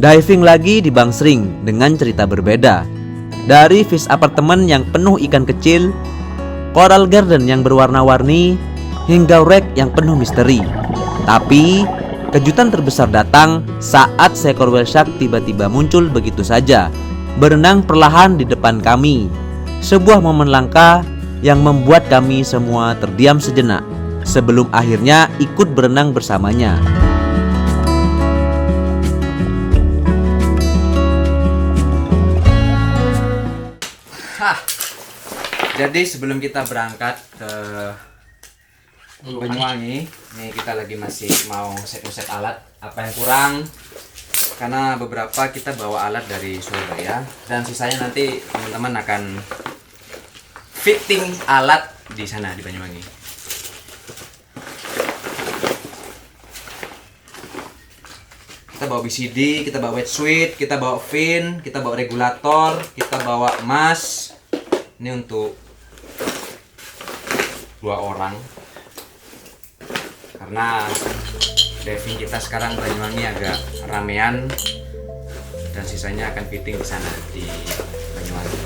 Diving lagi di Bangsering dengan cerita berbeda. Dari fish apartemen yang penuh ikan kecil, coral garden yang berwarna-warni, hingga wreck yang penuh misteri. Tapi kejutan terbesar datang saat seekor whale shark tiba-tiba muncul begitu saja, berenang perlahan di depan kami. Sebuah momen langka yang membuat kami semua terdiam sejenak sebelum akhirnya ikut berenang bersamanya. Jadi sebelum kita berangkat ke Banyuwangi, nih kita lagi masih mau set alat apa yang kurang, karena beberapa kita bawa alat dari Surabaya dan sisanya nanti teman-teman akan fitting alat di sana di Banyuwangi. Kita bawa BCD, kita bawa wetsuit, kita bawa fin, kita bawa regulator, kita bawa emas. Ini untuk 2 orang. Karena diving kita sekarang Banyuwangi agak ramean dan sisanya akan fitting di sana di Banyuwangi.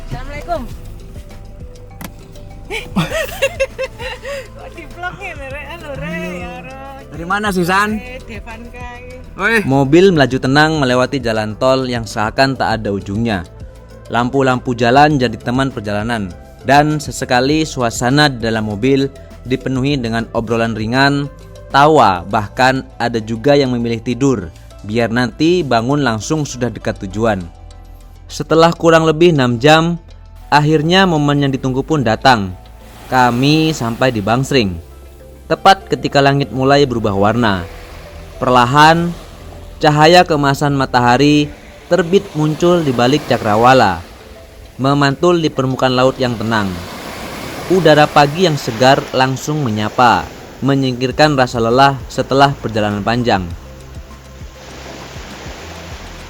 Assalamualaikum. Kok dibloknya Re? Halo Re, ya Re. Dari mana sih San? Devan kai. Mobil melaju tenang melewati jalan tol yang seakan tak ada ujungnya. Lampu-lampu jalan jadi teman perjalanan, dan sesekali suasana di dalam mobil dipenuhi dengan obrolan ringan, tawa, bahkan ada juga yang memilih tidur biar nanti bangun langsung sudah dekat tujuan. Setelah kurang lebih 6 jam, akhirnya momen yang ditunggu pun datang. Kami sampai di Bangsering, tepat ketika langit mulai berubah warna. Perlahan, cahaya keemasan matahari terbit muncul di balik cakrawala, memantul di permukaan laut yang tenang. Udara pagi yang segar langsung menyapa, menyingkirkan rasa lelah setelah perjalanan panjang.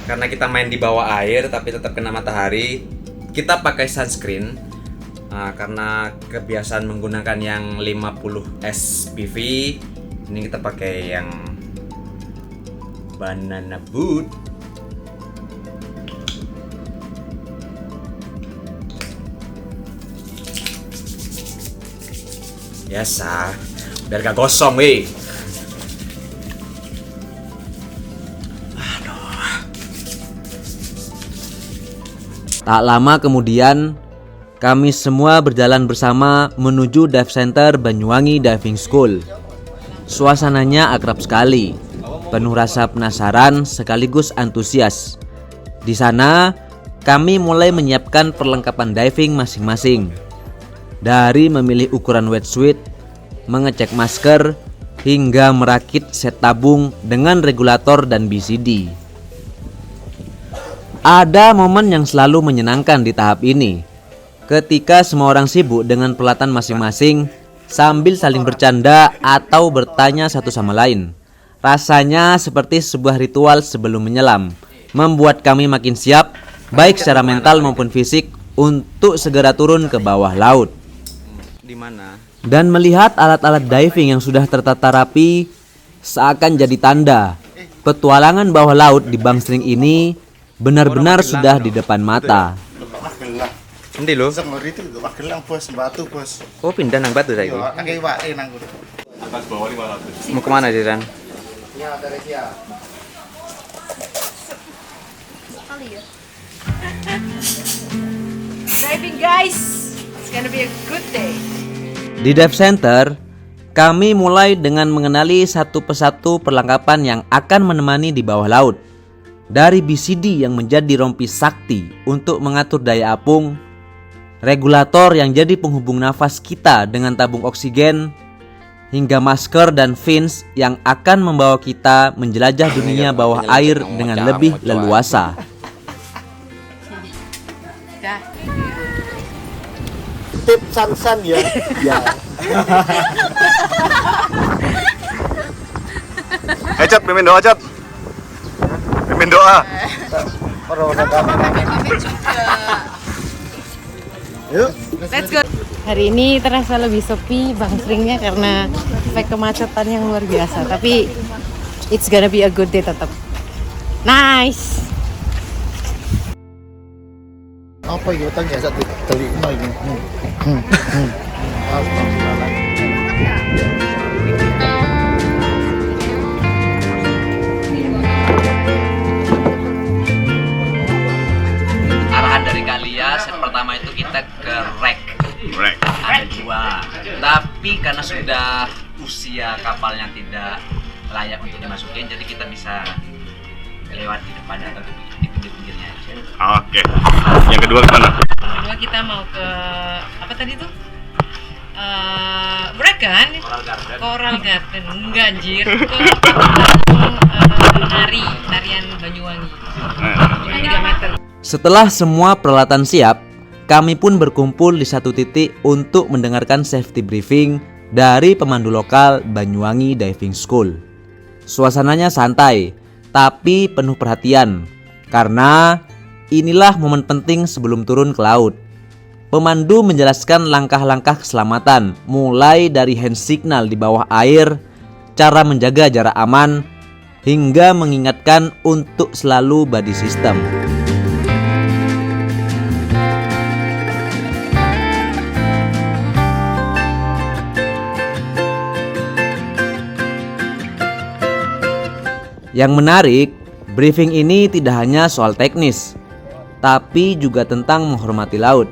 Karena kita main di bawah air tapi tetap kena matahari, kita pakai sunscreen. Karena kebiasaan menggunakan yang 50 SPF, ini kita pakai yang banana boot. Biasa, biar gak gosong weh. Tak lama kemudian, kami semua berjalan bersama menuju dive center Banyuwangi Diving School. Suasananya akrab sekali, penuh rasa penasaran sekaligus antusias. Di sana, kami mulai menyiapkan perlengkapan diving masing-masing. Dari memilih ukuran wetsuit, mengecek masker, hingga merakit set tabung dengan regulator dan BCD. Ada momen yang selalu menyenangkan di tahap ini, ketika semua orang sibuk dengan peralatan masing-masing sambil saling bercanda atau bertanya satu sama lain. Rasanya seperti sebuah ritual sebelum menyelam, membuat kami makin siap, baik secara mental maupun fisik, untuk segera turun ke bawah laut. Dan melihat alat-alat diving yang sudah tertata rapi, seakan jadi tanda petualangan bawah laut di Bangsering ini benar-benar sudah di depan mata. Endi lho? Itu juga gelang bos, batu bos. Oh, pindah nang batu saiki. Yo, angge wae nang kono. Atas bawah 500. Mau kemana sih Ran? Ya, dari dia. Sekali ya. Diving guys. It's gonna be a good day. Di dive center, kami mulai dengan mengenali satu persatu perlengkapan yang akan menemani di bawah laut. Dari BCD yang menjadi rompi sakti untuk mengatur daya apung, regulator yang jadi penghubung nafas kita dengan tabung oksigen, hingga masker dan fins yang akan membawa kita menjelajah dunia bawah air dengan lebih leluasa. Dah. Tip san ya. Ya. Cat, pimpin doa, Cat. Pimpin doa. Mami juga. Yuk. Let's go. Hari ini terasa lebih sepi Bangsringnya karena efek kemacetan yang luar biasa. Tapi it's gonna be a good day tetap. Nice. Apa ya tanya satu telinga ini. Arahan dari Kalia set pertama itu kita ke rek. Ada 2. Tapi karena sudah usia kapalnya tidak layak untuk dimasukin, jadi kita bisa lewat di depan atau di pinggir-pinggirnya aja. Oke. Yang kedua kemana? Kedua kita mau ke apa tadi tuh? Mereka kan? Coral Garden. Enggak anjir. Ke tarian Banyuwangi. 3 meter. Setelah semua peralatan siap, kami pun berkumpul di satu titik untuk mendengarkan safety briefing dari pemandu lokal Banyuwangi Diving School. Suasananya santai, tapi penuh perhatian, karena inilah momen penting sebelum turun ke laut. Pemandu menjelaskan langkah-langkah keselamatan, mulai dari hand signal di bawah air, cara menjaga jarak aman, hingga mengingatkan untuk selalu body system. Yang menarik, briefing ini tidak hanya soal teknis, tapi juga tentang menghormati laut.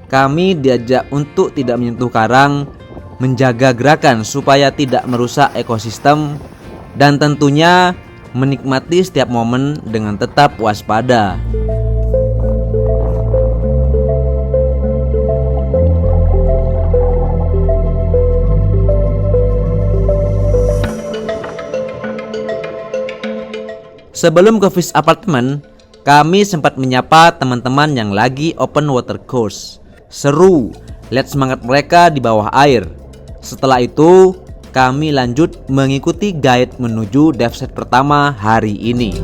Kami diajak untuk tidak menyentuh karang, menjaga gerakan supaya tidak merusak ekosistem, dan tentunya menikmati setiap momen dengan tetap waspada. Sebelum ke Fish Apartment, kami sempat menyapa teman-teman yang lagi open water course. Seru, lihat semangat mereka di bawah air. Setelah itu, kami lanjut mengikuti guide menuju dive set pertama hari ini.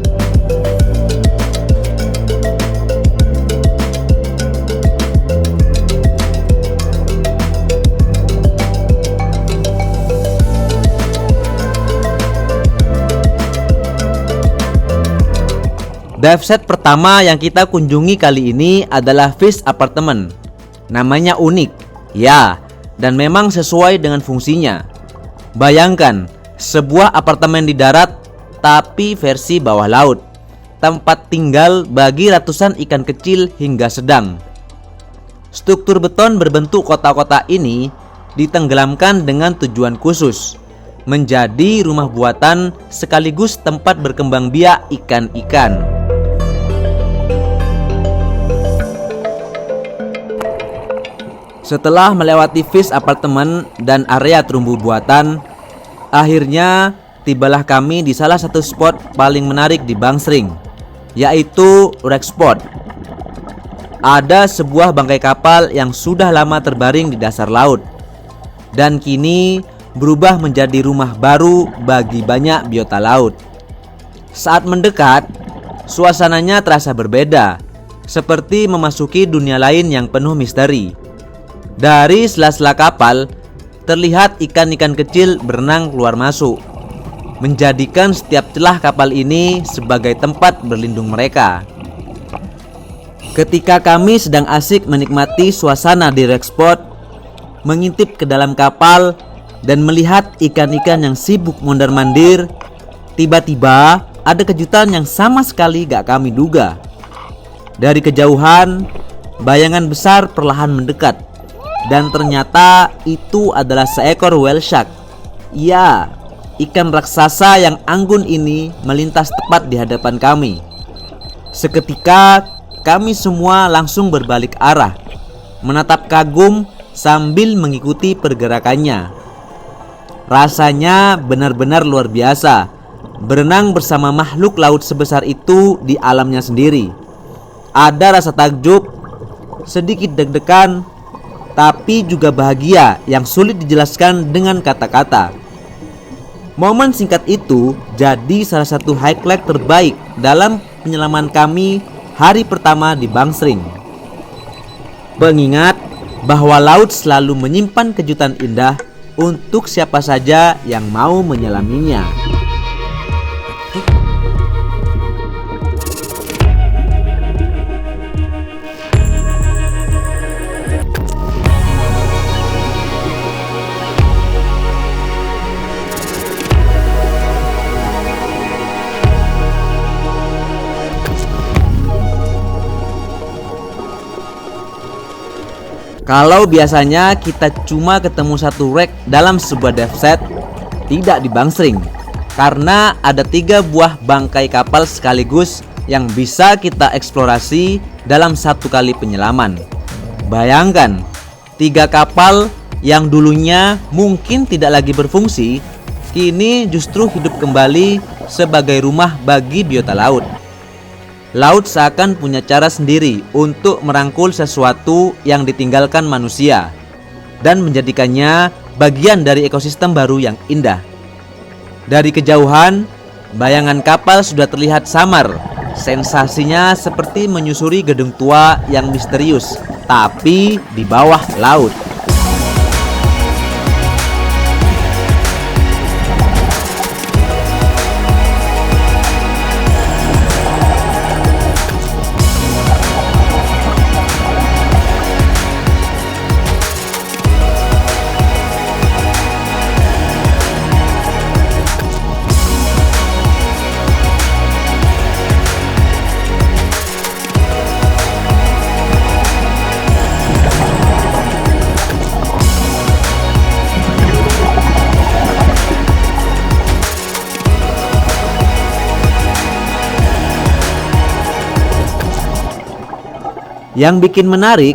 Dive set pertama yang kita kunjungi kali ini adalah Fish Apartment. Namanya unik, ya, dan memang sesuai dengan fungsinya. Bayangkan, sebuah apartemen di darat, tapi versi bawah laut. Tempat tinggal bagi ratusan ikan kecil hingga sedang. Struktur beton berbentuk kotak-kotak ini ditenggelamkan dengan tujuan khusus, menjadi rumah buatan sekaligus tempat berkembang biak ikan-ikan. Setelah melewati Fish Apartment dan area terumbu buatan, akhirnya tibalah kami di salah satu spot paling menarik di Bangsring, yaitu wreck spot. Ada sebuah bangkai kapal yang sudah lama terbaring di dasar laut, dan kini berubah menjadi rumah baru bagi banyak biota laut. Saat mendekat, suasananya terasa berbeda, seperti memasuki dunia lain yang penuh misteri. Dari sela-sela kapal, terlihat ikan-ikan kecil berenang keluar masuk, menjadikan setiap celah kapal ini sebagai tempat berlindung mereka. Ketika kami sedang asik menikmati suasana di wreck spot, mengintip ke dalam kapal, dan melihat ikan-ikan yang sibuk mondar-mandir, tiba-tiba ada kejutan yang sama sekali gak kami duga. Dari kejauhan, bayangan besar perlahan mendekat. Dan ternyata itu adalah seekor whale shark. Ya, ikan raksasa yang anggun ini melintas tepat di hadapan kami. Seketika kami semua langsung berbalik arah, menatap kagum sambil mengikuti pergerakannya. Rasanya benar-benar luar biasa berenang bersama makhluk laut sebesar itu di alamnya sendiri. Ada rasa takjub, sedikit deg-degan, tapi juga bahagia yang sulit dijelaskan dengan kata-kata. Momen singkat itu jadi salah satu highlight terbaik dalam penyelaman kami hari pertama di Bangsering. Pengingat bahwa laut selalu menyimpan kejutan indah untuk siapa saja yang mau menyelaminya. Kalau biasanya kita cuma ketemu satu rek dalam sebuah dive set, tidak di Bangsering, karena ada 3 buah bangkai kapal sekaligus yang bisa kita eksplorasi dalam satu kali penyelaman. Bayangkan, 3 kapal yang dulunya mungkin tidak lagi berfungsi, kini justru hidup kembali sebagai rumah bagi biota laut. Laut seakan punya cara sendiri untuk merangkul sesuatu yang ditinggalkan manusia dan menjadikannya bagian dari ekosistem baru yang indah. Dari kejauhan, bayangan kapal sudah terlihat samar. Sensasinya seperti menyusuri gedung tua yang misterius, tapi di bawah laut. Yang bikin menarik,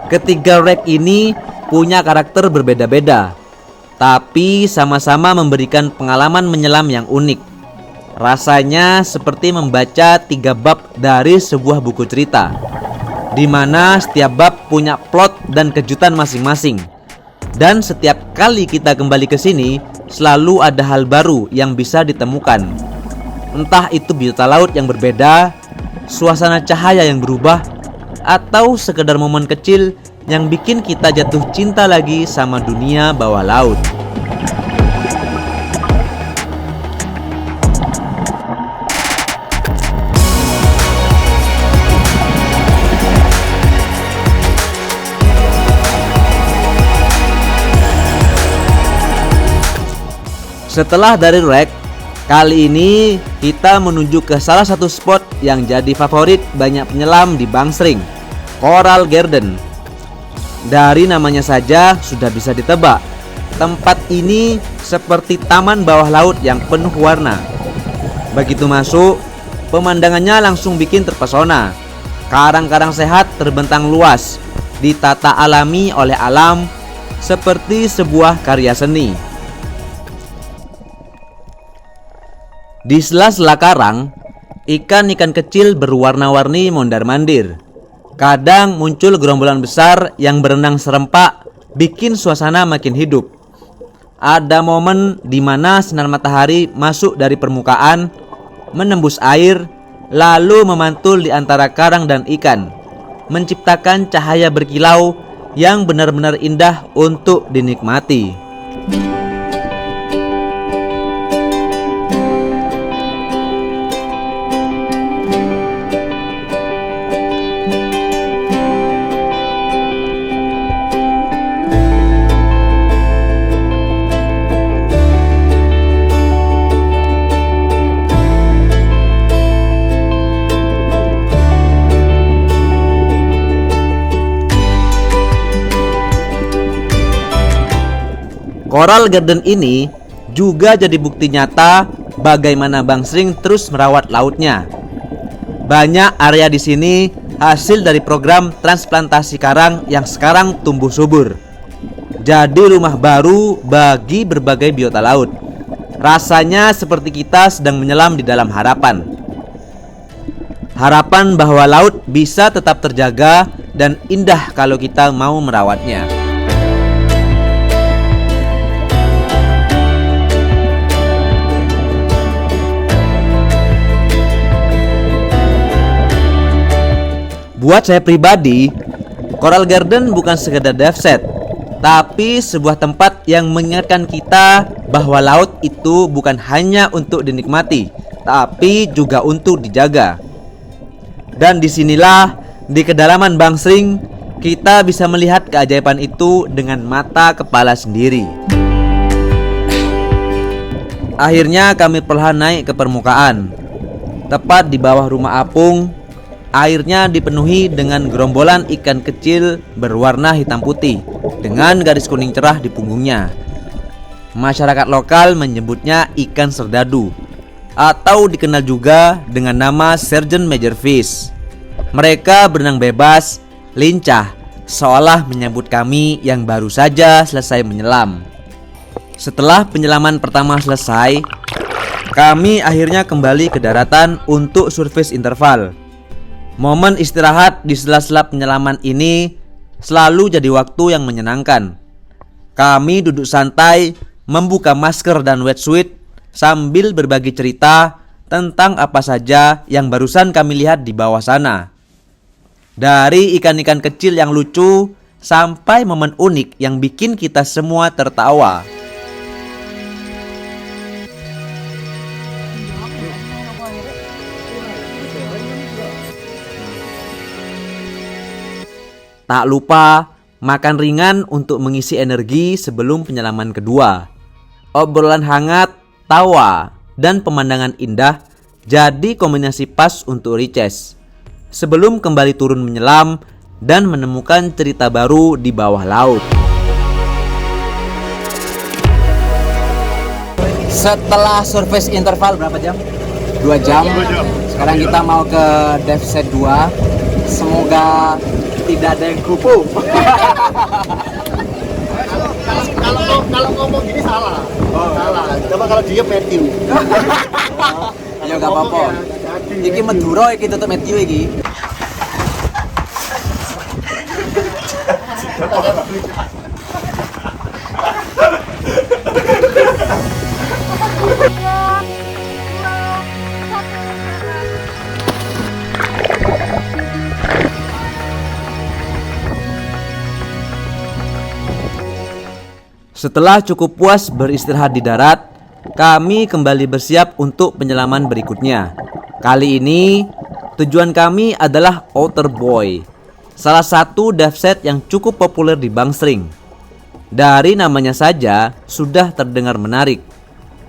ketiga rek ini punya karakter berbeda-beda, tapi sama-sama memberikan pengalaman menyelam yang unik. Rasanya seperti membaca 3 bab dari sebuah buku cerita, di mana setiap bab punya plot dan kejutan masing-masing. Dan setiap kali kita kembali ke sini, selalu ada hal baru yang bisa ditemukan. Entah itu biota laut yang berbeda, suasana cahaya yang berubah, atau sekedar momen kecil yang bikin kita jatuh cinta lagi sama dunia bawah laut. Setelah dari rek, kali ini kita menuju ke salah satu spot yang jadi favorit banyak penyelam di Bangsering, Coral Garden. Dari namanya saja sudah bisa ditebak, tempat ini seperti taman bawah laut yang penuh warna. Begitu masuk, pemandangannya langsung bikin terpesona. Karang-karang sehat terbentang luas, ditata alami oleh alam seperti sebuah karya seni. Di sela-sela karang, ikan-ikan kecil berwarna-warni mondar-mandir. Kadang muncul gerombolan besar yang berenang serempak, bikin suasana makin hidup. Ada momen di mana sinar matahari masuk dari permukaan, menembus air, lalu memantul di antara karang dan ikan, menciptakan cahaya berkilau yang benar-benar indah untuk dinikmati. Coral Garden ini juga jadi bukti nyata bagaimana Bangsering terus merawat lautnya. Banyak area di sini hasil dari program transplantasi karang yang sekarang tumbuh subur. Jadi rumah baru bagi berbagai biota laut. Rasanya seperti kita sedang menyelam di dalam harapan. Harapan bahwa laut bisa tetap terjaga dan indah kalau kita mau merawatnya. Buat saya pribadi, Coral Garden bukan sekedar dive set, tapi sebuah tempat yang mengingatkan kita bahwa laut itu bukan hanya untuk dinikmati, tapi juga untuk dijaga. Dan disinilah, di kedalaman Bangsering, kita bisa melihat keajaiban itu dengan mata kepala sendiri. Akhirnya kami perlahan naik ke permukaan. Tepat di bawah rumah apung, airnya dipenuhi dengan gerombolan ikan kecil berwarna hitam putih dengan garis kuning cerah di punggungnya. Masyarakat lokal menyebutnya ikan serdadu atau dikenal juga dengan nama Sergeant Major Fish. Mereka berenang bebas, lincah, seolah menyambut kami yang baru saja selesai menyelam. Setelah penyelaman pertama selesai, kami akhirnya kembali ke daratan untuk surface interval. Momen istirahat di sela-sela penyelaman ini selalu jadi waktu yang menyenangkan. Kami duduk santai, membuka masker dan wetsuit sambil berbagi cerita tentang apa saja yang barusan kami lihat di bawah sana. Dari ikan-ikan kecil yang lucu sampai momen unik yang bikin kita semua tertawa. Tak lupa makan ringan untuk mengisi energi sebelum penyelaman kedua. Obrolan hangat, tawa, dan pemandangan indah jadi kombinasi pas untuk recess sebelum kembali turun menyelam dan menemukan cerita baru di bawah laut. Setelah surface interval berapa jam? 2 jam. Sekarang kita mau ke dive set 2. Semoga tidak ada yang kupu. Kalau ngomong gini salah. Salah. Coba kalau dia Matthew. Ya enggak apa-apa. Iki Madura iki tutup Matthew iki. Setelah cukup puas beristirahat di darat, kami kembali bersiap untuk penyelaman berikutnya. Kali ini, tujuan kami adalah Outer Boy, salah satu dive set yang cukup populer di Bangsering. Dari namanya saja sudah terdengar menarik,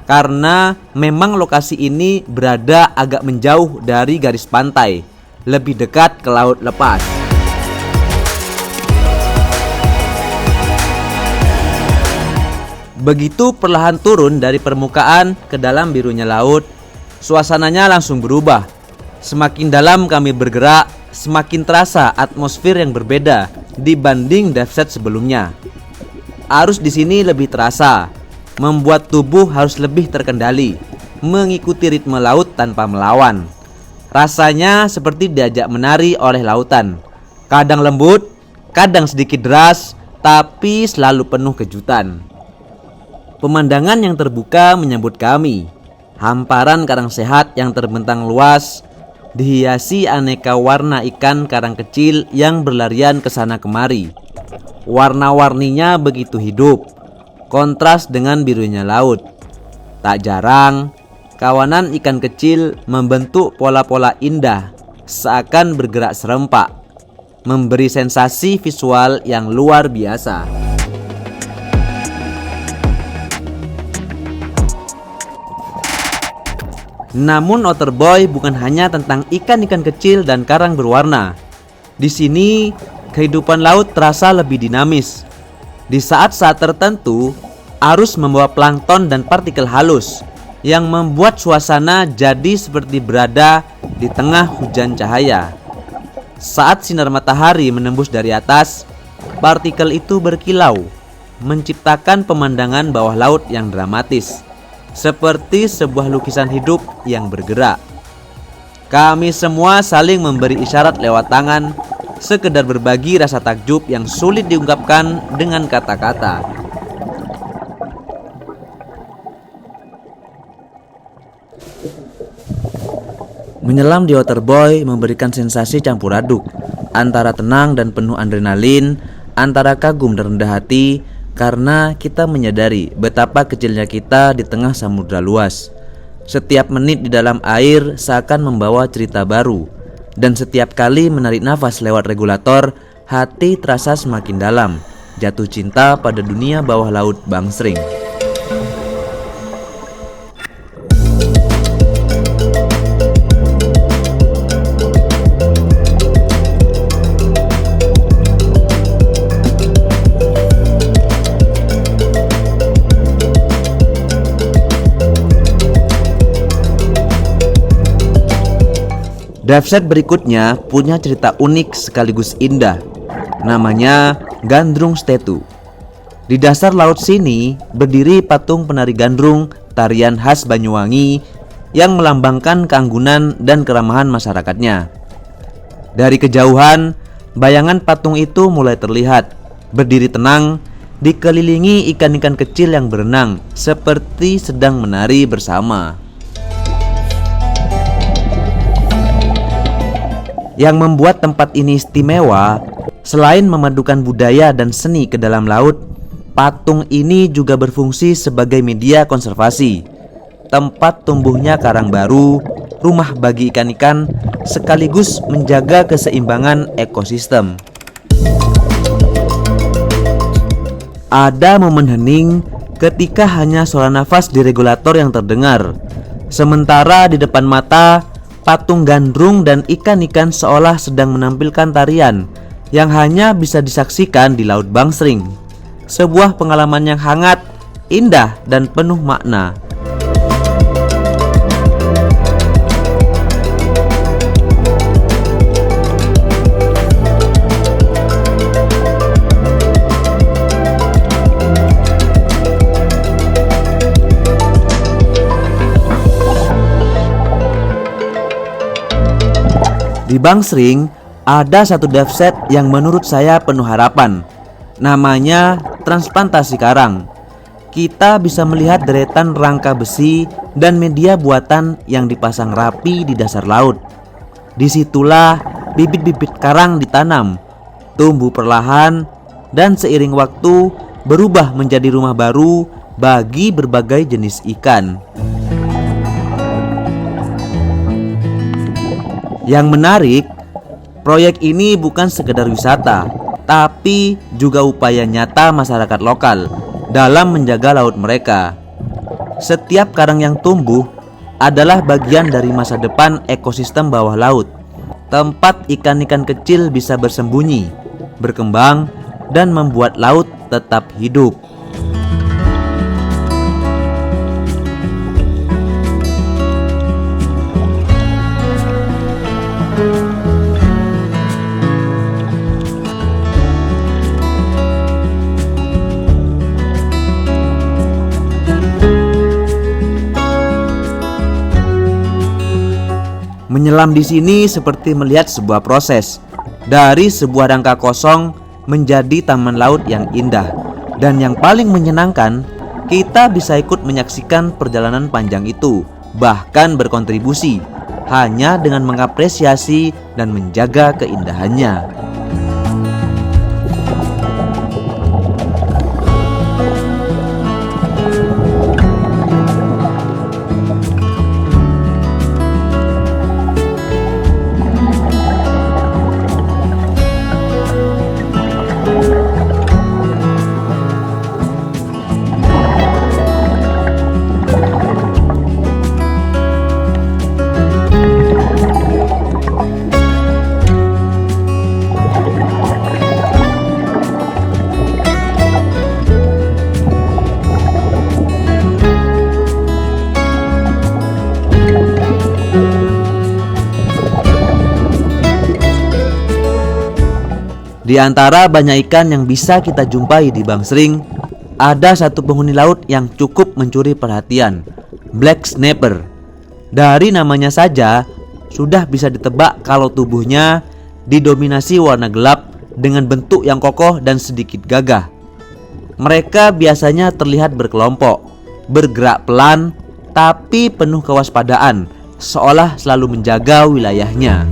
karena memang lokasi ini berada agak menjauh dari garis pantai, lebih dekat ke laut lepas. Begitu perlahan turun dari permukaan ke dalam birunya laut, suasananya langsung berubah. Semakin dalam kami bergerak, semakin terasa atmosfer yang berbeda dibanding dive set sebelumnya. Arus di sini lebih terasa, membuat tubuh harus lebih terkendali, mengikuti ritme laut tanpa melawan. Rasanya seperti diajak menari oleh lautan. Kadang lembut, kadang sedikit deras, tapi selalu penuh kejutan. Pemandangan yang terbuka menyambut kami. Hamparan karang sehat yang terbentang luas, dihiasi aneka warna ikan karang kecil yang berlarian ke sana kemari. Warna-warninya begitu hidup, kontras dengan birunya laut. Tak jarang, kawanan ikan kecil membentuk pola-pola indah, seakan bergerak serempak, memberi sensasi visual yang luar biasa. Namun Outer Boy bukan hanya tentang ikan-ikan kecil dan karang berwarna. Di sini, kehidupan laut terasa lebih dinamis. Di saat-saat tertentu, arus membawa plankton dan partikel halus yang membuat suasana jadi seperti berada di tengah hujan cahaya. Saat sinar matahari menembus dari atas, partikel itu berkilau, menciptakan pemandangan bawah laut yang dramatis, seperti sebuah lukisan hidup yang bergerak. Kami semua saling memberi isyarat lewat tangan sekedar berbagi rasa takjub yang sulit diungkapkan dengan kata-kata. Menyelam di Waterboy memberikan sensasi campur aduk antara tenang dan penuh adrenalin, antara kagum dan rendah hati, karena kita menyadari betapa kecilnya kita di tengah samudra luas. Setiap menit di dalam air seakan membawa cerita baru, dan setiap kali menarik nafas lewat regulator, hati terasa semakin dalam, jatuh cinta pada dunia bawah laut Bangsering. Dive set berikutnya punya cerita unik sekaligus indah. Namanya Gandrung Statue. Di dasar laut sini berdiri patung penari gandrung, tarian khas Banyuwangi yang melambangkan keanggunan dan keramahan masyarakatnya. Dari kejauhan, bayangan patung itu mulai terlihat, berdiri tenang, dikelilingi ikan-ikan kecil yang berenang seperti sedang menari bersama. Yang membuat tempat ini istimewa, selain memadukan budaya dan seni ke dalam laut, patung ini juga berfungsi sebagai media konservasi, tempat tumbuhnya karang baru, rumah bagi ikan-ikan, sekaligus menjaga keseimbangan ekosistem. Ada momen hening ketika hanya suara nafas di regulator yang terdengar, sementara di depan mata patung gandrung dan ikan-ikan seolah sedang menampilkan tarian yang hanya bisa disaksikan di Laut Bangsering. Sebuah pengalaman yang hangat, indah, dan penuh makna. Di Bangsering ada satu dive set yang menurut saya penuh harapan. Namanya transplantasi karang. Kita bisa melihat deretan rangka besi dan media buatan yang dipasang rapi di dasar laut. Disitulah bibit-bibit karang ditanam, tumbuh perlahan, dan seiring waktu berubah menjadi rumah baru bagi berbagai jenis ikan. Yang menarik, proyek ini bukan sekedar wisata, tapi juga upaya nyata masyarakat lokal dalam menjaga laut mereka. Setiap karang yang tumbuh adalah bagian dari masa depan ekosistem bawah laut, tempat ikan-ikan kecil bisa bersembunyi, berkembang, dan membuat laut tetap hidup. Menyelam di sini seperti melihat sebuah proses dari sebuah rangka kosong menjadi taman laut yang indah. Dan yang paling menyenangkan, kita bisa ikut menyaksikan perjalanan panjang itu, bahkan berkontribusi hanya dengan mengapresiasi dan menjaga keindahannya. Di antara banyak ikan yang bisa kita jumpai di Bangsering, ada satu penghuni laut yang cukup mencuri perhatian, Black Snapper. Dari namanya saja sudah bisa ditebak kalau tubuhnya didominasi warna gelap dengan bentuk yang kokoh dan sedikit gagah. Mereka biasanya terlihat berkelompok, bergerak pelan tapi penuh kewaspadaan, seolah selalu menjaga wilayahnya.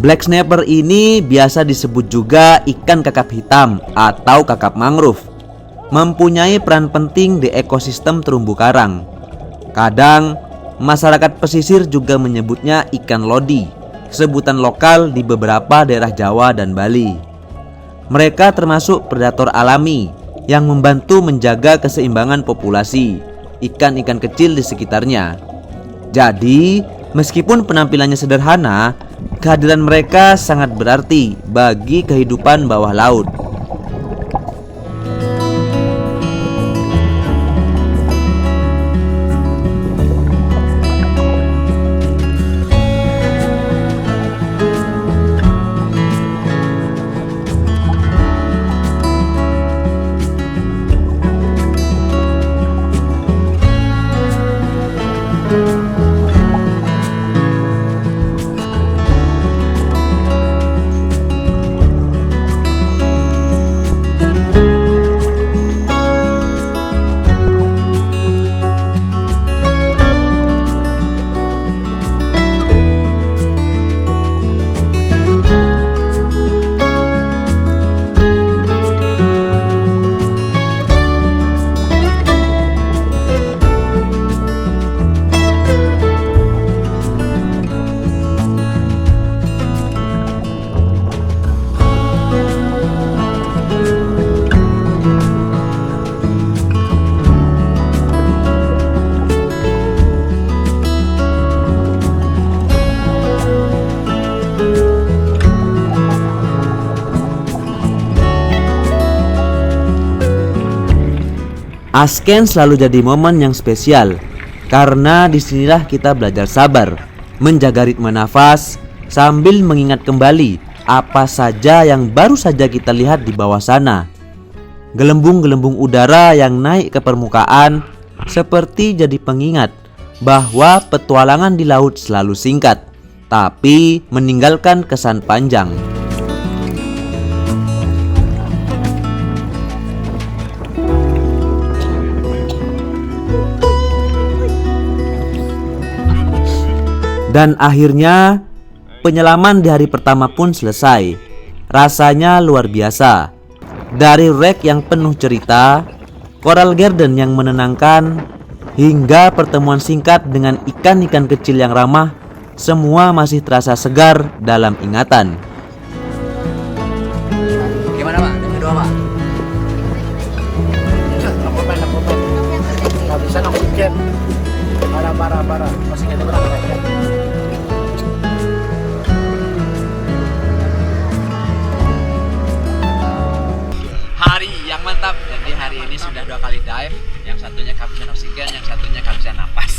Black snapper ini biasa disebut juga ikan kakap hitam atau kakap mangrove. Mempunyai peran penting di ekosistem terumbu karang. Kadang masyarakat pesisir juga menyebutnya ikan lodi, sebutan lokal di beberapa daerah Jawa dan Bali. Mereka termasuk predator alami yang membantu menjaga keseimbangan populasi ikan-ikan kecil di sekitarnya. Jadi, meskipun penampilannya sederhana, kehadiran mereka sangat berarti bagi kehidupan bawah laut. Asken selalu jadi momen yang spesial karena disinilah kita belajar sabar, menjaga ritme nafas sambil mengingat kembali apa saja yang baru saja kita lihat di bawah sana. Gelembung-gelembung udara yang naik ke permukaan seperti jadi pengingat bahwa petualangan di laut selalu singkat, tapi meninggalkan kesan panjang. Dan akhirnya penyelaman di hari pertama pun selesai. Rasanya luar biasa. Dari rek yang penuh cerita, coral garden yang menenangkan, hingga pertemuan singkat dengan ikan-ikan kecil yang ramah, semua masih terasa segar dalam ingatan. Gimana Pak? Yang kedua Pak? Nggak bisa nggak mungkin. Parah. Masih ada berapa ya? Hari yang mantap. Jadi hari ini sudah 2 kali dive. Yang satunya kehabisan oksigen, yang satunya kehabisan napas.